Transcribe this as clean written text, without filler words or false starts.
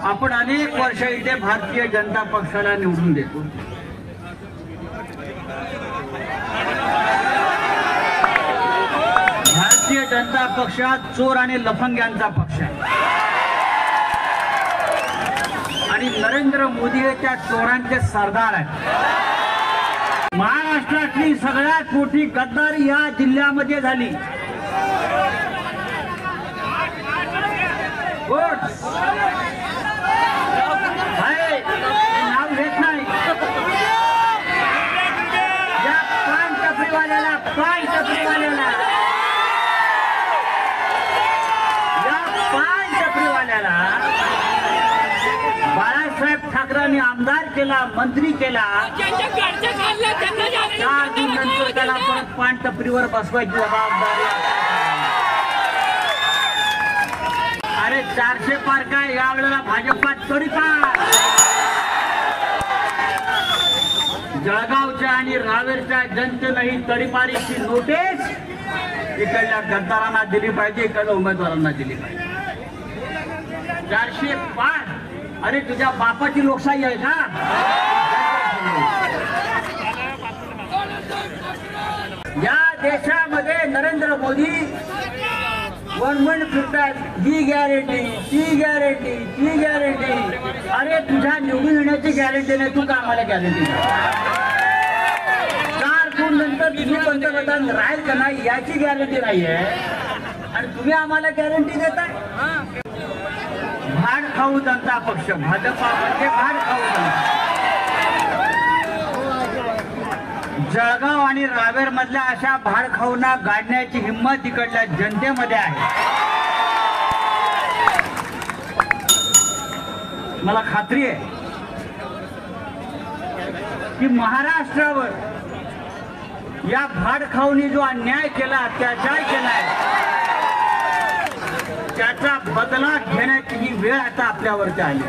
आपण अनेक वर्ष इथे भारतीय जनता पक्षाला निवडून देतो. भारतीय जनता पक्ष चोर आणि लफंग्यांचा पक्ष आहे आणि नरेंद्र मोदी हे त्या चोरांचे सरदार आहेत. महाराष्ट्रातली सगळ्यात मोठी गद्दारी या जिल्ह्यामध्ये झाली. नाव घेत नाही. या पान टपरीवाल्याला बाळासाहेब ठाकरेंनी आमदार केला, मंत्री केला. 4 दिवसानंतर त्याला परत पान टपरीवर बसवायची जबाबदारी. अरे 400 पार काय, यावेळेला भाजपात तडीपार. जळगावच्या आणि रावेरच्या जनतेलाही तडीपारीची नोटीस इकडल्या गद्दारांना दिली पाहिजे, इकडल्या उमेदवारांना दिली पाहिजे. 400 पार. अरे तुझ्या बापाची लोकशाही आहे का? या देशामध्ये नरेंद्र मोदी वनवन फिरतात. ही गॅरंटी, ती गॅरंटी, ती गॅरंटी. अरे तुझ्या निवडून येण्याची गॅरंटी नाही, तू का आम्हाला गॅरंटी? 4 जून नंतर तुम्ही पंतप्रधान राहील का नाही याची गॅरंटी नाहीये आणि तुम्ही आम्हाला गॅरंटी देताय. भाड खाऊ जनता पक्ष, भाजपा म्हणजे भाड खाऊ जनता. जळगाव आणि रावेर मधल्या अशा भाड खाऊंना गाडण्याची हिंमत इकडल्या जनतेमध्ये आहे. मला खात्री आहे की महाराष्ट्रावर या भाड खाऊनी जो अन्याय केला, अत्याचार केलाय, त्याचा बदला घेण्याची ही वेळ आता आपल्यावरती आली.